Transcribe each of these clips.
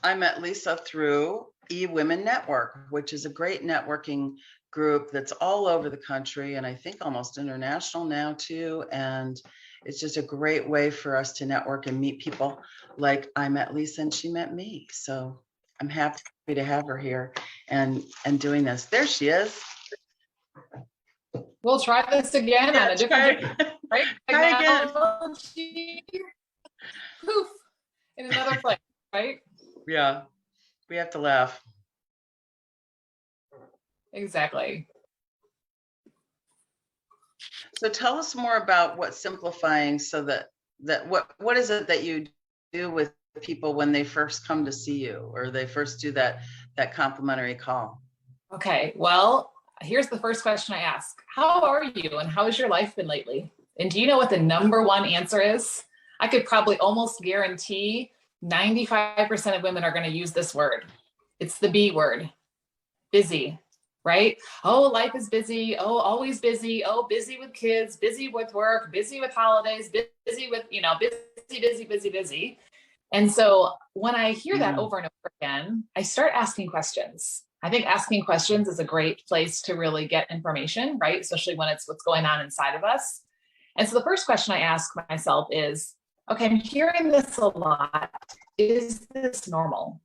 I met Lissa through eWomen Network, which is a great networking group that's all over the country and I think almost international now too. And it's just a great way for us to network and meet people. Like I met Lissa and she met me. So I'm happy to have her here and doing this. There she is. We'll try this again on a different right? Try again. Poof, in another place, right? Yeah, we have to laugh. Exactly. So tell us more about what simplifying, so that what is it that you do with people when they first come to see you or they first do that complimentary call? Okay, well, here's the first question I ask. How are you and how has your life been lately? And do you know what the number one answer is? I could probably almost guarantee 95% of women are going to use this word. It's the B word, busy, right? Oh, life is busy. Oh, always busy. Oh, busy with kids, busy with work, busy with holidays, busy with, busy. And so when I hear that over and over again, I start asking questions. I think asking questions is a great place to really get information, right? Especially when it's what's going on inside of us. And so the first question I ask myself is, okay, I'm hearing this a lot. Is this normal?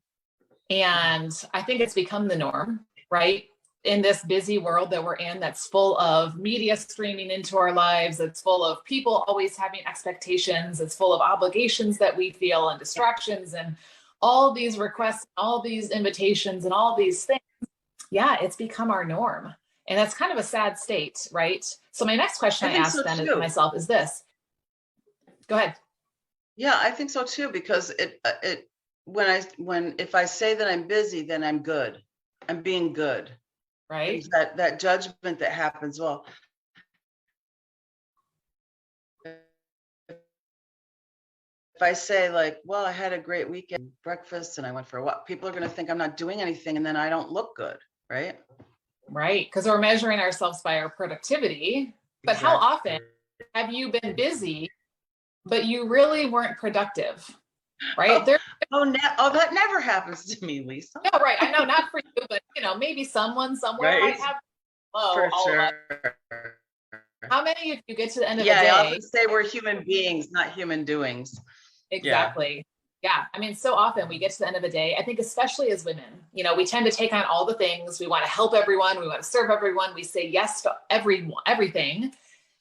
And I think it's become the norm, right? In this busy world that we're in, that's full of media streaming into our lives, it's full of people always having expectations, it's full of obligations that we feel and distractions and all these requests, all these invitations and all these things. Yeah, it's become our norm. And that's kind of a sad state, right? So my next question I ask then to myself is this. Go ahead. Yeah, I think so too, because if I say that I'm busy, then I'm good. I'm being good. Right. That judgment that happens. Well, if I say like, well, I had a great weekend, breakfast, and I went for a walk, people are going to think I'm not doing anything, and then I don't look good, right? Right, because we're measuring ourselves by our productivity. But exactly. How often have you been busy, but you really weren't productive? Right? That never happens to me, Lissa. No, right. I know, not for you, but maybe someone somewhere might have. For sure. How many of you get to the end of the day? Yeah, I often say we're human beings, not human doings. Exactly. Yeah. I mean, so often we get to the end of the day, I think especially as women, we tend to take on all the things. We want to help everyone. We want to serve everyone. We say yes to everything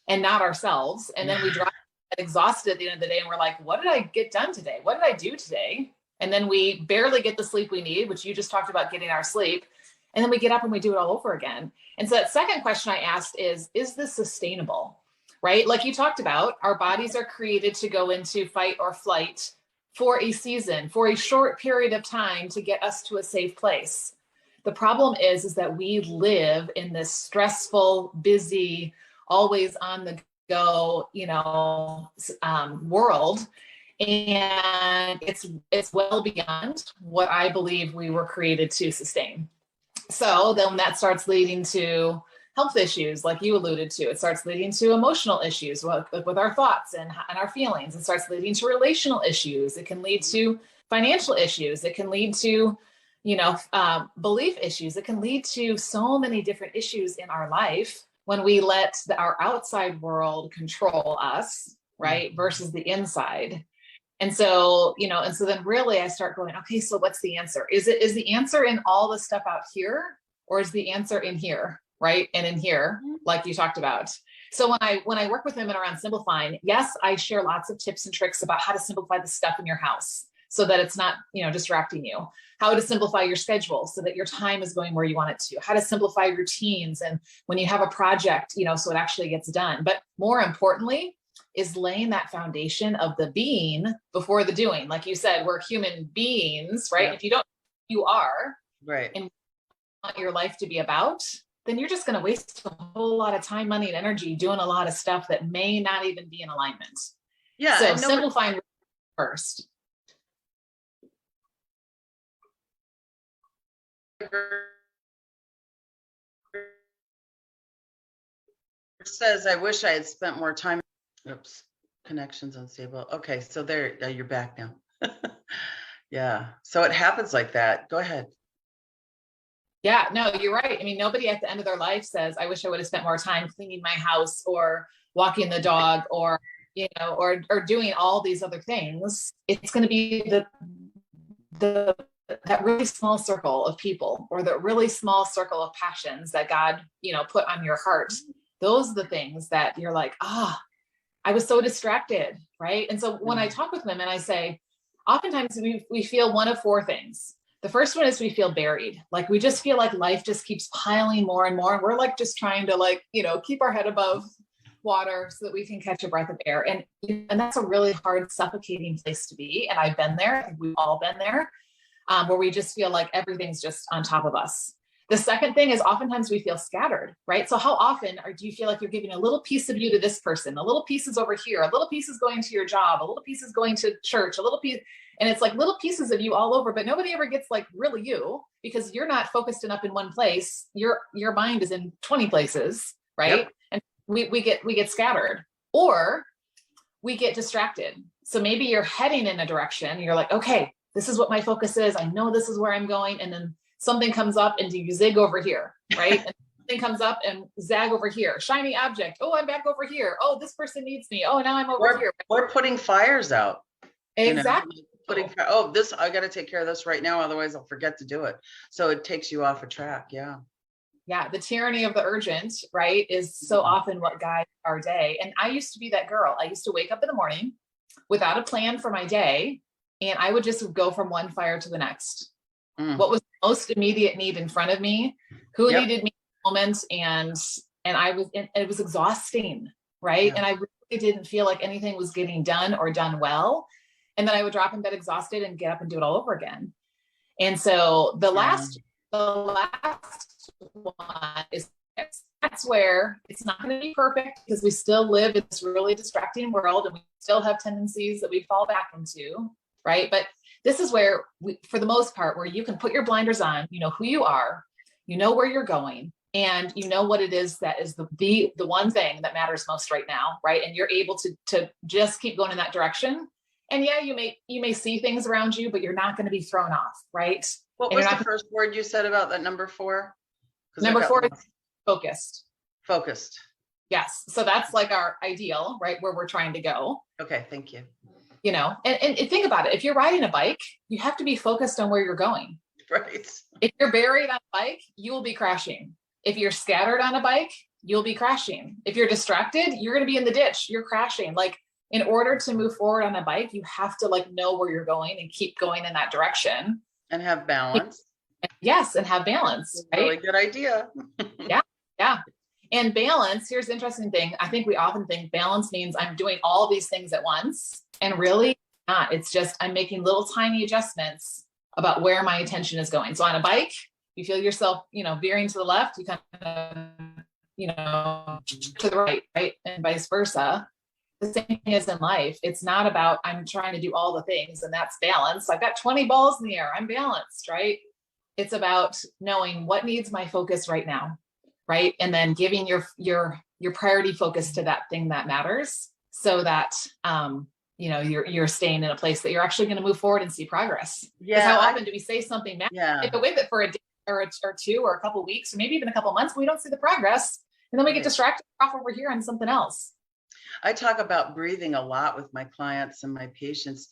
and not ourselves. And then we drive exhausted at the end of the day and we're like, what did I get done today? What did I do today? And then we barely get the sleep we need, which you just talked about, getting our sleep. And then we get up and we do it all over again. And so that second question I asked is this sustainable? Right? Like you talked about, our bodies are created to go into fight or flight for a season, for a short period of time to get us to a safe place. The problem is that we live in this stressful, busy, always on the go, world. And it's well beyond what I believe we were created to sustain. So then that starts leading to health issues, like you alluded to. It starts leading to emotional issues with our thoughts and our feelings. It starts leading to relational issues. It can lead to financial issues. It can lead to, belief issues. It can lead to so many different issues in our life when we let our outside world control us, right, versus the inside. And so, then really I start going, okay, so what's the answer? Is the answer in all the stuff out here, or is the answer in here, right? And in here, like you talked about. So when I work with women around simplifying, yes, I share lots of tips and tricks about how to simplify the stuff in your house so that it's not, distracting you. How to simplify your schedule so that your time is going where you want it to. How to simplify routines, and when you have a project, so it actually gets done. But more importantly, is laying that foundation of the being before the doing. Like you said, we're human beings, right? Yeah. If you don't, you are, right, and want your life to be about, then you're just going to waste a whole lot of time, money, and energy doing a lot of stuff that may not even be in alignment. Yeah. So simplifying first. Says, I wish I had spent more time. Oops, connection's unstable. Okay, so there, you're back now. Yeah. So it happens like that. Go ahead. Yeah, no, you're right. I mean, nobody at the end of their life says, I wish I would have spent more time cleaning my house or walking the dog or, or doing all these other things. It's going to be the that really small circle of people or the really small circle of passions that God, put on your heart. Those are the things that you're like, I was so distracted. Right. And so when I talk with women, I say, oftentimes we feel one of four things. The first one is we feel buried. Like we just feel like life just keeps piling more and more. And we're like, just trying to keep our head above water so that we can catch a breath of air. And that's a really hard, suffocating place to be. And I've been there. I think we've all been there, where we just feel like everything's just on top of us. The second thing is oftentimes we feel scattered, right? So how often do you feel like you're giving a little piece of you to this person? A little piece is over here. A little piece is going to your job. A little piece is going to church. A little piece. And it's like little pieces of you all over, but nobody ever gets like really you because you're not focused enough in one place. Your mind is in 20 places, right? Yep. And we get scattered or we get distracted. So maybe you're heading in a direction. You're like, okay, this is what my focus is. I know this is where I'm going. And then something comes up and you zig over here, right? And something comes up and zag over here. Shiny object. Oh, I'm back over here. Oh, this person needs me. Oh, now I'm over here. We're putting fires out. Exactly. This, I got to take care of this right now. Otherwise I'll forget to do it. So it takes you off a track. Yeah. Yeah. The tyranny of the urgent, right, is so often what guides our day. And I used to be that girl. I used to wake up in the morning without a plan for my day. And I would just go from one fire to the next. What was the most immediate need in front of me? Who needed me in the moment? And it was exhausting, right? Yeah. And I really didn't feel like anything was getting done or done well. And then I would drop in bed exhausted and get up and do it all over again. And so the last one is, that's where it's not going to be perfect because we still live in this really distracting world and we still have tendencies that we fall back into, right? But this is where for the most part, where you can put your blinders on, you know who you are, you know where you're going, and you know what it is that is the one thing that matters most right now, right? And you're able to just keep going in that direction. And yeah, you may see things around you, but you're not going to be thrown off, right? What was the first word you said about that number 4? Number 4 is focused. Focused. Yes. So that's like our ideal, right? Where we're trying to go. Okay. Thank you. And think about it. If you're riding a bike, you have to be focused on where you're going. Right. If you're buried on a bike, you will be crashing. If you're scattered on a bike, you'll be crashing. If you're distracted, you're going to be in the ditch. You're crashing. Like in order to move forward on a bike, you have to know where you're going and keep going in that direction. And have balance. Yes. And have balance. Right? Really good idea. Yeah. And balance, here's the interesting thing. I think we often think balance means I'm doing all these things at once. And really not. It's just I'm making little tiny adjustments about where my attention is going. So on a bike, you feel yourself, veering to the left, you kind of, to the right, and vice versa. The same thing is in life. It's not about I'm trying to do all the things and that's balance. I've got 20 balls in the air. I'm balanced, right? It's about knowing what needs my focus right now, right? And then giving your priority focus to that thing that matters so that, you're staying in a place that you're actually going to move forward and see progress. Yeah. Because how often do we say something, get with it for a day or two or a couple of weeks, or maybe even a couple of months, but we don't see the progress. And then we get distracted off over here on something else. I talk about breathing a lot with my clients and my patients.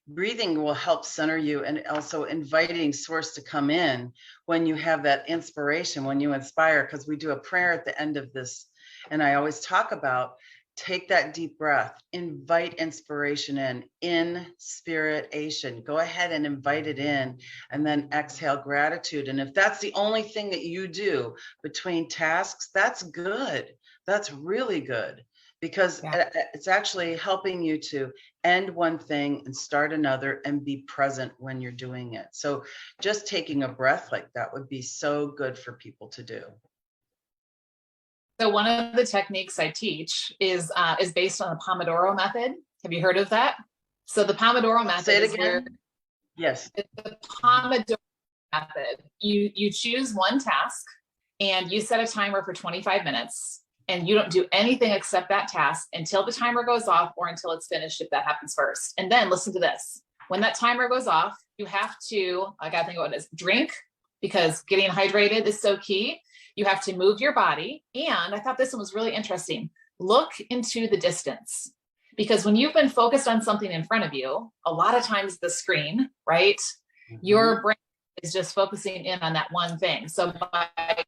Breathing will help center you and also inviting source to come in when you have that inspiration, when you inspire, because we do a prayer at the end of this. And I always talk about take that deep breath, invite inspiration in spiration. Go ahead and invite it in, and then exhale gratitude. And if that's the only thing that you do between tasks, that's good. That's really good, because it's actually helping you to end one thing and start another and be present when you're doing it. So just taking a breath like that would be so good for people to do. So one of the techniques I teach is based on the Pomodoro method. Have you heard of that? So the Pomodoro method Say it again. Yes. The Pomodoro method. You choose one task and you set a timer for 25 minutes and you don't do anything except that task until the timer goes off or until it's finished, if that happens first. And then listen to this. when that timer goes off, you have to, I got to think about this, drink, because getting hydrated is so key. You have to move your body. And I thought this one was really interesting. Look into the distance, because when you've been focused on something in front of you, a lot of times the screen, right? Mm-hmm. Your brain is just focusing in on that one thing. So by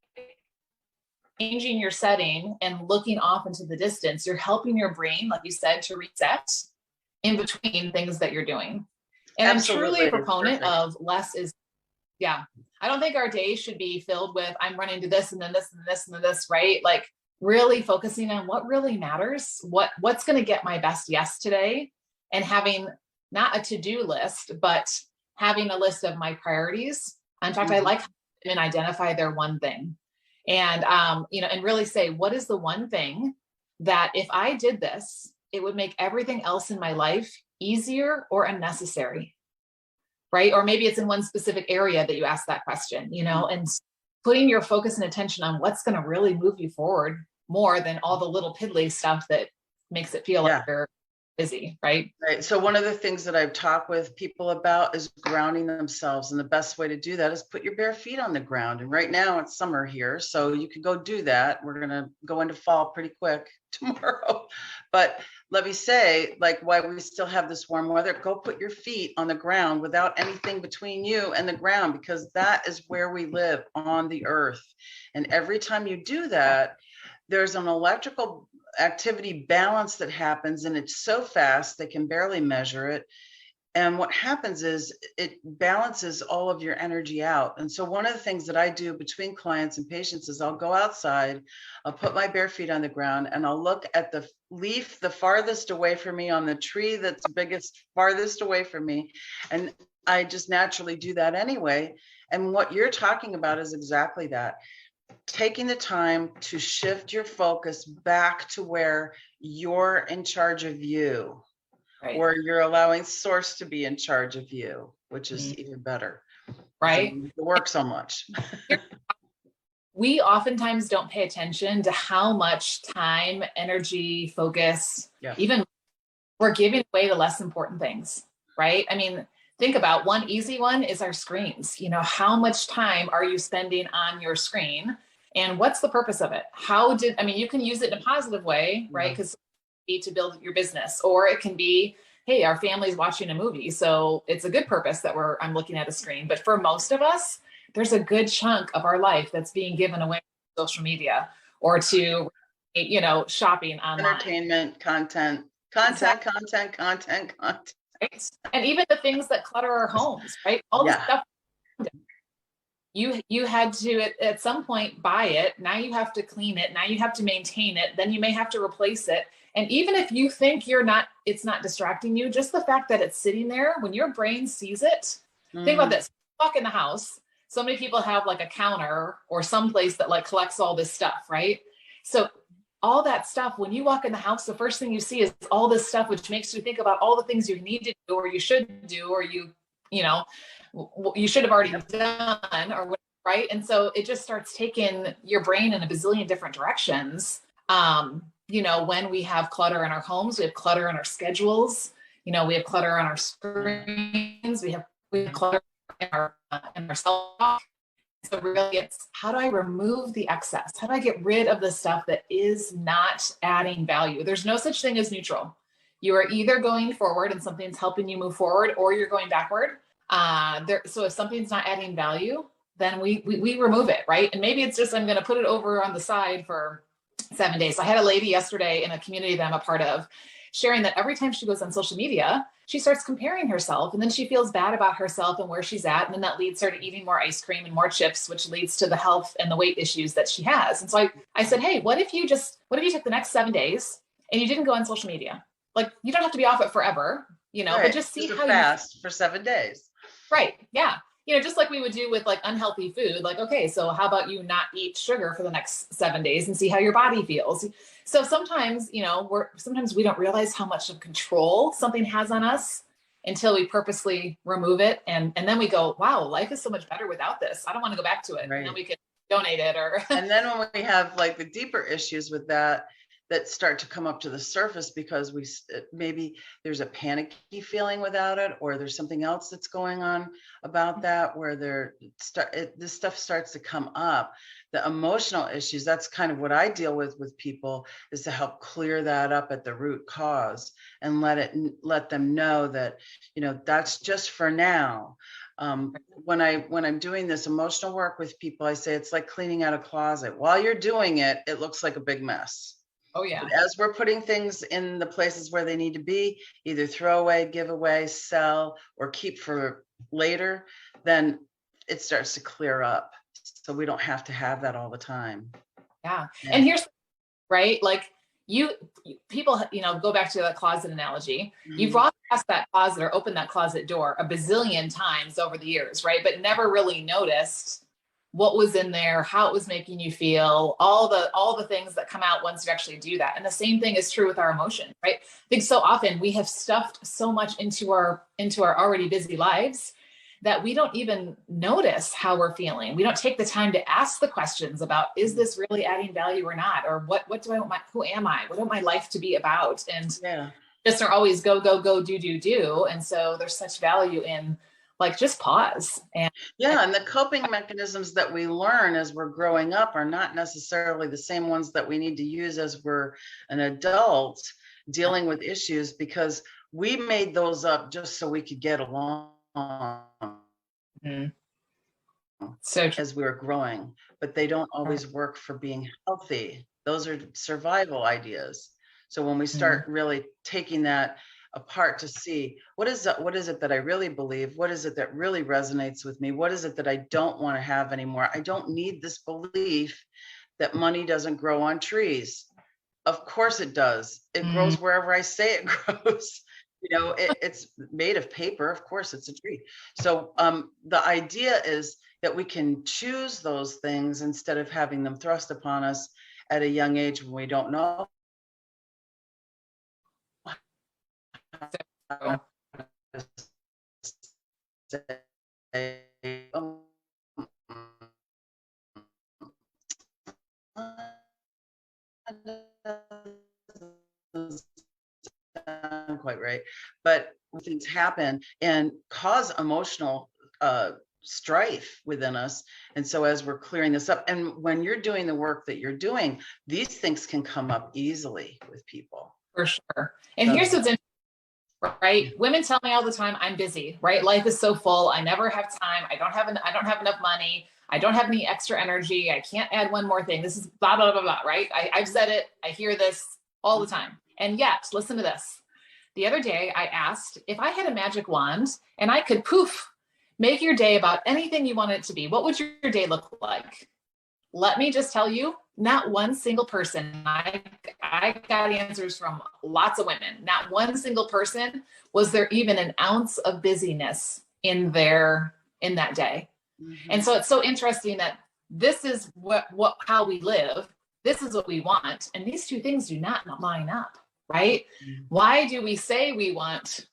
changing your setting and looking off into the distance, you're helping your brain, like you said, to reset in between things that you're doing. And absolutely. I'm truly a proponent of less is, yeah. I don't think our day should be filled with, I'm running to this and then this and this and then this, right? Like really focusing on what really matters, what's going to get my best yes today, and having not a to-do list, but having a list of my priorities. In fact, I like how women identify their one thing. And, and really say, what is the one thing that if I did this, it would make everything else in my life easier or unnecessary, right? Or maybe it's in one specific area that you ask that question, and putting your focus and attention on what's going to really move you forward more than all the little piddly stuff that makes it feel like you're busy, right? Right. So one of the things that I've talked with people about is grounding themselves. And the best way to do that is put your bare feet on the ground. And right now it's summer here, so you can go do that. We're going to go into fall pretty quick tomorrow. But let me say, like, while we still have this warm weather, go put your feet on the ground without anything between you and the ground, because that is where we live on the earth. And every time you do that, there's an electrical activity balance that happens, and it's so fast they can barely measure it. And what happens is it balances all of your energy out. And so one of the things that I do between clients and patients is I'll go outside, I'll put my bare feet on the ground, and I'll look at the leaf the farthest away from me on the tree that's biggest farthest away from me. And I just naturally do that anyway. And what you're talking about is exactly that. Taking the time to shift your focus back to where you're in charge of you, right, or you're allowing source to be in charge of you, which is even better. Right. It works so much. We oftentimes don't pay attention to how much time, energy, focus, even we're giving away to less important things, right? I mean, think about one easy one is our screens. How much time are you spending on your screen, and what's the purpose of it? You can use it in a positive way, right? Because to build your business, or it can be, hey, our family's watching a movie, so it's a good purpose that I'm looking at a screen. But for most of us, there's a good chunk of our life that's being given away to social media or to, shopping online. Entertainment, content. Right? And even the things that clutter our homes, right? All the stuff you had to at some point buy it. Now you have to clean it. Now you have to maintain it. Then you may have to replace it. And even if you think it's not distracting you, just the fact that it's sitting there, when your brain sees it, think about this. Walk in the house. So many people have like a counter or someplace that like collects all this stuff, right? So all that stuff, when you walk in the house, the first thing you see is all this stuff, which makes you think about all the things you need to do, or you should do, or you should have already done, or whatever, right? And so it just starts taking your brain in a bazillion different directions. When we have clutter in our homes, we have clutter in our schedules, we have clutter on our screens, we have clutter in our self-talk. So really it's, how do I remove the excess? How do I get rid of the stuff that is not adding value? There's no such thing as neutral. You are either going forward and something's helping you move forward, or you're going backward. So if something's not adding value, then we remove it, right? And maybe it's just, I'm going to put it over on the side for 7 days. So I had a lady yesterday in a community that I'm a part of sharing that every time she goes on social media, she starts comparing herself, and then she feels bad about herself and where she's at. And then that leads her to eating more ice cream and more chips, which leads to the health and the weight issues that she has. And so I said, hey, what if you took the next 7 days and you didn't go on social media? Like, you don't have to be off it forever, right, but just see how fast for 7 days. Right. Yeah. Just like we would do with like unhealthy food, like, okay, so how about you not eat sugar for the next 7 days and see how your body feels? So sometimes, sometimes we don't realize how much of control something has on us until we purposely remove it. And then we go, wow, life is so much better without this. I don't want to go back to it. Right. And then we can donate it or. And then when we have like the deeper issues with that, that start to come up to the surface because maybe there's a panicky feeling without it, or there's something else that's going on about that where this stuff starts to come up. The emotional issues, that's kind of what I deal with people, is to help clear that up at the root cause and let them know that, that's just for now. When I'm doing this emotional work with people, I say it's like cleaning out a closet. While you're doing it, it looks like a big mess. Oh yeah. But as we're putting things in the places where they need to be, either throw away, give away, sell, or keep for later, then it starts to clear up. So we don't have to have that all the time. Yeah. And here's, right, like people, go back to the closet analogy. You've walked past that closet or opened that closet door a bazillion times over the years, right? But never really noticed what was in there, how it was making you feel, all the things that come out once you actually do that. And the same thing is true with our emotions, right? I think so often we have stuffed so much into our already busy lives that we don't even notice how we're feeling. We don't take the time to ask the questions about, is this really adding value or not? Or what do I want, who am I? What do I want my life to be about? And just are always go, do. And so there's such value in like, just pause. And the coping mechanisms that we learn as we're growing up are not necessarily the same ones that we need to use as we're an adult dealing with issues, because we made those up just so we could get along. So as we were growing, but they don't always work for being healthy. Those are survival ideas. So when we start really taking that apart to see what is it that I really believe, what is it that really resonates with me, what is it that I don't want to have anymore. I don't need this belief that money doesn't grow on trees. Of course it does. It grows wherever I say it grows. It's made of paper. Of course, it's a tree. So the idea is that we can choose those things instead of having them thrust upon us at a young age when we don't know. Quite right, but things happen and cause emotional strife within us. And so as we're clearing this up, and when you're doing the work that you're doing, these things can come up easily with people. For sure. And here's what's interesting, right? Women tell me all the time, I'm busy, right? Life is so full. I never have time. I don't have enough money. I don't have any extra energy. I can't add one more thing. This is blah, blah, blah, blah, right? I've said it. I hear this all the time. And yet, listen to this. The other day I asked, if I had a magic wand and I could make your day about anything you want it to be, what would your day look like? Let me just tell you, not one single person. I got answers from lots of women. Not one single person was there even an ounce of busyness in that day. And so it's so interesting that this is how we live. This is what we want. And these two things do not line up, right? Why do we say we want,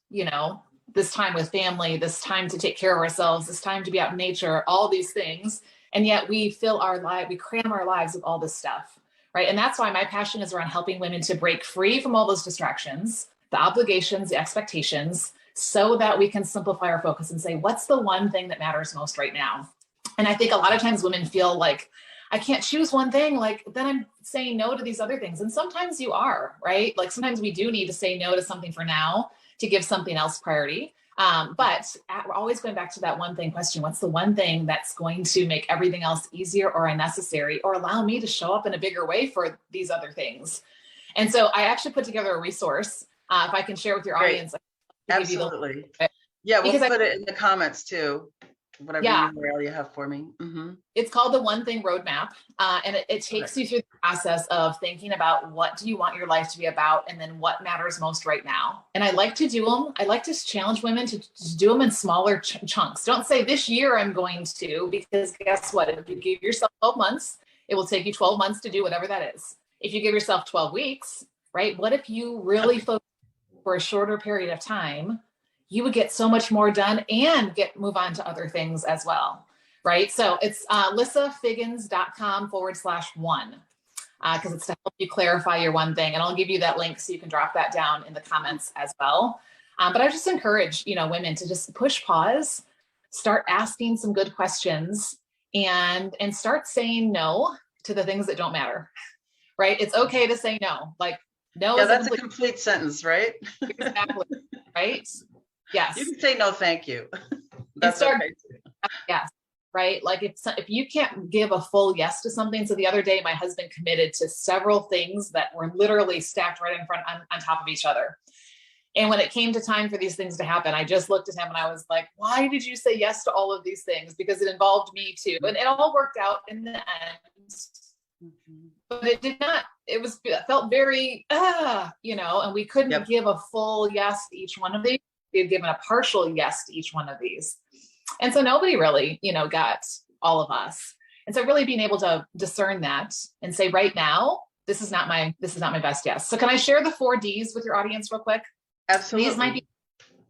this time with family, this time to take care of ourselves, this time to be out in nature, all these things. And yet we we cram our lives with all this stuff, right? And that's why my passion is around helping women to break free from all those distractions, the obligations, the expectations, so that we can simplify our focus and say, what's the one thing that matters most right now? And I think a lot of times women feel like, I can't choose one thing, like then I'm saying no to these other things. And sometimes you are, right? Like sometimes we do need to say no to something for now to give something else priority. But we're always going back to that one thing question. What's the one thing that's going to make everything else easier or unnecessary or allow me to show up in a bigger way for these other things? And so I actually put together a resource. If I can share with your audience. Absolutely. Yeah, we'll put it in the comments too. Whatever URL you have for me. It's called the One Thing Roadmap. And it takes you through the process of thinking about what do you want your life to be about, and then what matters most right now. And I like to do them. I like to challenge women to do them in smaller chunks. Don't say this year I'm going to, because guess what? If you give yourself 12 months, it will take you 12 months to do whatever that is. If you give yourself 12 weeks, right? What if you really focus for a shorter period of time? You would get so much more done and move on to other things as well, right? So it's lissafiggins.com/1. because it's to help you clarify your one thing. And I'll give you that link so you can drop that down in the comments as well. But I just encourage, women to just push pause, start asking some good questions, and start saying no to the things that don't matter, right? It's okay to say no. Like, no. Yeah, that's a complete sentence, right? Exactly. Right? Yes. You can say no, thank you. That's okay. Yes. Right. Like if you can't give a full yes to something. So the other day, my husband committed to several things that were literally stacked right in front on top of each other. And when it came to time for these things to happen, I just looked at him and I was like, why did you say yes to all of these things? Because it involved me too. And it all worked out in the end. But it did not, it felt very, and we couldn't give a full yes to each one of these. We had given a partial yes to each one of these. And so nobody really, got all of us. And so really being able to discern that and say, right now, this is not my best yes. So can I share the 4 Ds with your audience real quick? Absolutely. These might be,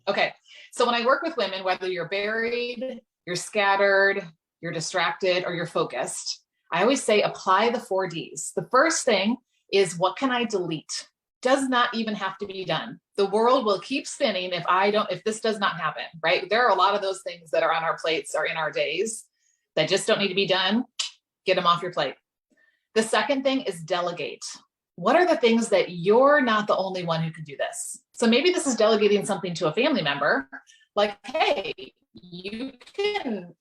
okay. So when I work with women, whether you're buried, you're scattered, you're distracted, or you're focused, I always say, apply the 4 Ds. The first thing is, what can I delete? Does not even have to be done. The world will keep spinning if this does not happen, right? There are a lot of those things that are on our plates or in our days that just don't need to be done. Get them off your plate. The second thing is delegate. What are the things that you're not the only one who can do this? So maybe this is delegating something to a family member, like, hey, you can,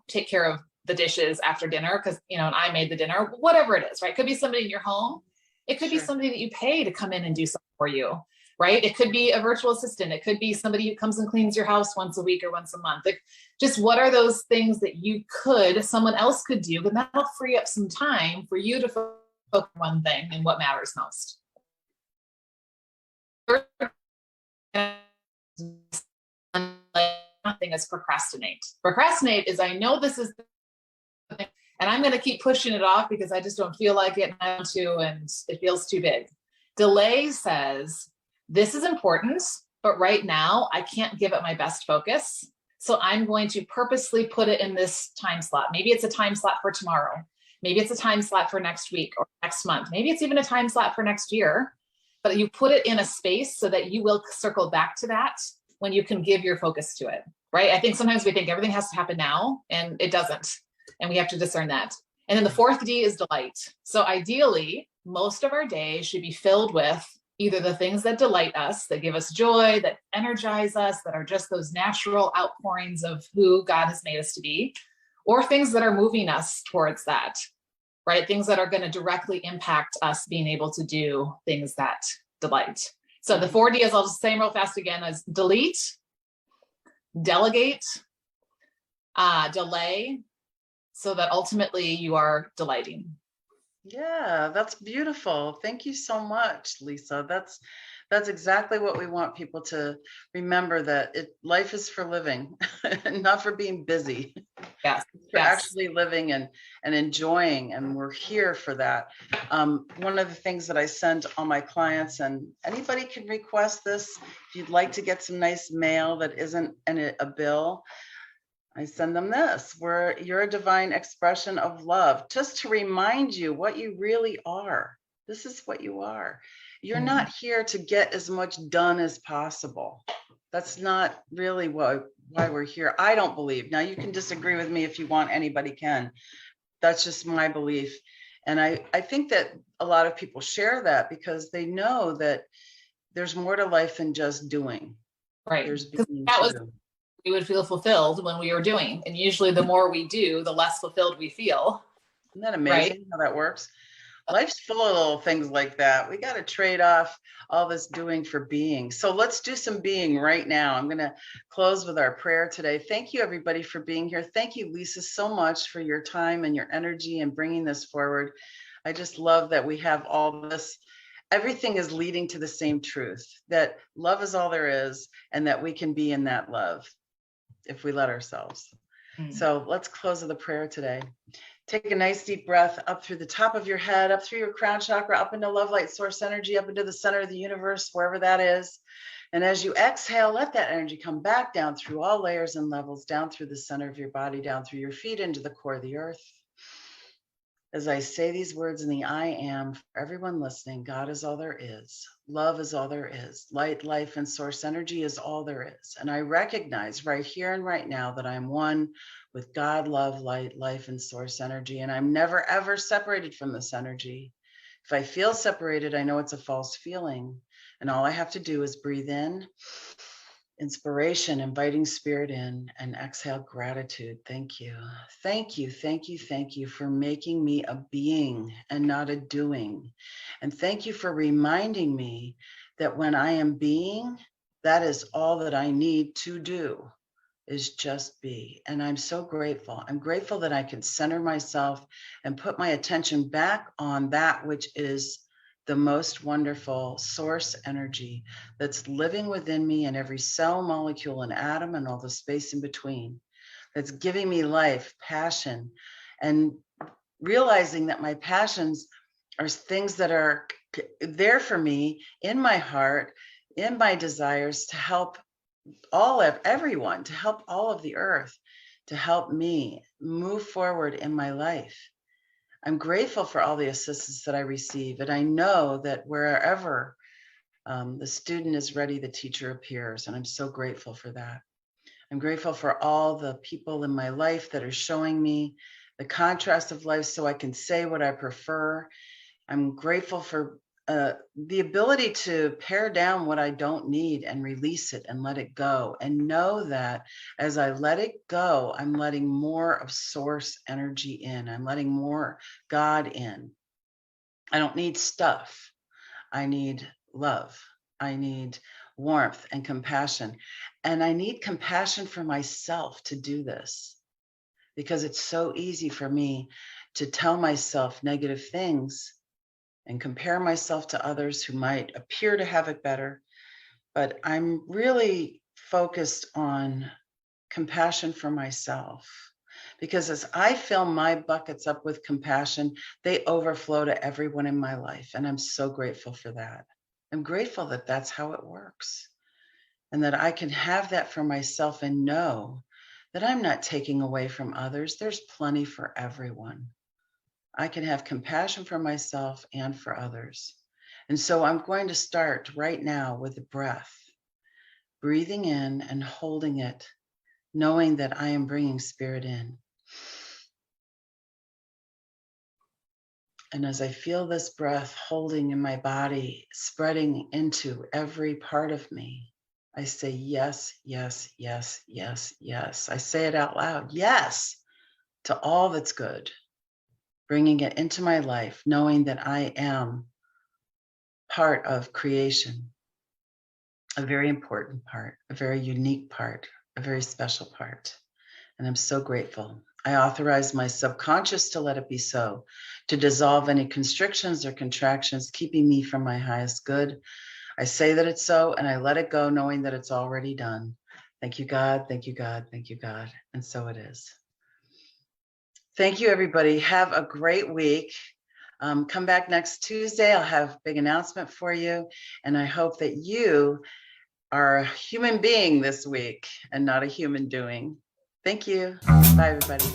take care of the dishes after dinner because, and I made the dinner, whatever it is, right? It could be somebody in your home. It could be somebody that you pay to come in and do something for you, right? It could be a virtual assistant. It could be somebody who comes and cleans your house once a week or once a month. Just what are those things that someone else could do, but that'll free up some time for you to focus on one thing and what matters most. Thing is procrastinate. Procrastinate is, I know this is the thing, and I'm going to keep pushing it off because I just don't feel like it and I want to, and it feels too big. Delay says, this is important, but right now I can't give it my best focus. So I'm going to purposely put it in this time slot. Maybe it's a time slot for tomorrow. Maybe it's a time slot for next week or next month. Maybe it's even a time slot for next year, but you put it in a space so that you will circle back to that when you can give your focus to it, right? I think sometimes we think everything has to happen now, and it doesn't. And we have to discern that. And then the 4th D is delight. So ideally, most of our day should be filled with either the things that delight us, that give us joy, that energize us, that are just those natural outpourings of who God has made us to be, or things that are moving us towards that, right? Things that are going to directly impact us being able to do things that delight. So the 4 Ds, I'll just say them real fast again, is delete, delegate, delay, so that ultimately you are delighting. Yeah, that's beautiful. Thank you so much, Lissa. That's exactly what we want people to remember, that life is for living, not for being busy. Yes. For actually living and enjoying, and we're here for that. One of the things that I send all my clients, and anybody can request this, if you'd like to get some nice mail that isn't a bill, I send them this, where you're a divine expression of love, just to remind you what you really are. This is what you are. You're not here to get as much done as possible. That's not really why we're here. I don't believe. Now, you can disagree with me if you want, anybody can. That's just my belief. And I think that a lot of people share that because they know that there's more to life than just doing. Right. We would feel fulfilled when we were doing. And usually the more we do, the less fulfilled we feel. Isn't that amazing how that works? Life's full of little things like that. We got to trade off all this doing for being. So let's do some being right now. I'm going to close with our prayer today. Thank you, everybody, for being here. Thank you, Lissa, so much for your time and your energy and bringing this forward. I just love that we have all this. Everything is leading to the same truth, that love is all there is, and that we can be in that love if we let ourselves. So let's close with a prayer today. Take a nice deep breath up through the top of your head, up through your crown chakra, up into love light source energy, up into the center of the universe, wherever that is. And as you exhale, let that energy come back down through all layers and levels, down through the center of your body, down through your feet, into the core of the earth. As I say these words in the I am, for everyone listening, God is all there is. Love is all there is. Light, life, and source energy is all there is. And I recognize right here and right now that I'm one with God, love, light, life, and source energy. And I'm never, ever separated from this energy. If I feel separated, I know it's a false feeling. And all I have to do is breathe in, inspiration, inviting spirit in, and exhale gratitude. Thank you. Thank you. Thank you. Thank you for making me a being and not a doing. And thank you for reminding me that when I am being, that is all that I need to do, is just be. And I'm so grateful. I'm grateful that I can center myself and put my attention back on that which is the most wonderful source energy that's living within me in every cell, molecule, and atom, and all the space in between, that's giving me life, passion, and realizing that my passions are things that are there for me in my heart, in my desires to help everyone, to help all of the earth, to help me move forward in my life. I'm grateful for all the assistance that I receive. And I know that wherever the student is ready, the teacher appears. And I'm so grateful for that. I'm grateful for all the people in my life that are showing me the contrast of life so I can say what I prefer. I'm grateful for the ability to pare down what I don't need and release it and let it go, and know that as I let it go, I'm letting more of source energy in. I'm letting more God in. I don't need stuff. I need love. I need warmth and compassion. And I need compassion for myself to do this, because it's so easy for me to tell myself negative things and compare myself to others who might appear to have it better. But I'm really focused on compassion for myself, because as I fill my buckets up with compassion, they overflow to everyone in my life. And I'm so grateful for that. I'm grateful that that's how it works, and that I can have that for myself and know that I'm not taking away from others. There's plenty for everyone. I can have compassion for myself and for others. And so I'm going to start right now with the breath, breathing in and holding it, knowing that I am bringing spirit in. And as I feel this breath holding in my body, spreading into every part of me, I say, yes, yes, yes, yes, yes. I say it out loud, yes, to all that's good. Bringing it into my life, knowing that I am part of creation, a very important part, a very unique part, a very special part. And I'm so grateful. I authorize my subconscious to let it be so, to dissolve any constrictions or contractions, keeping me from my highest good. I say that it's so, and I let it go, knowing that it's already done. Thank you, God. Thank you, God. Thank you, God. And so it is. Thank you, everybody. Have a great week. Come back next Tuesday. I'll have a big announcement for you. And I hope that you are a human being this week and not a human doing. Thank you. Bye, everybody.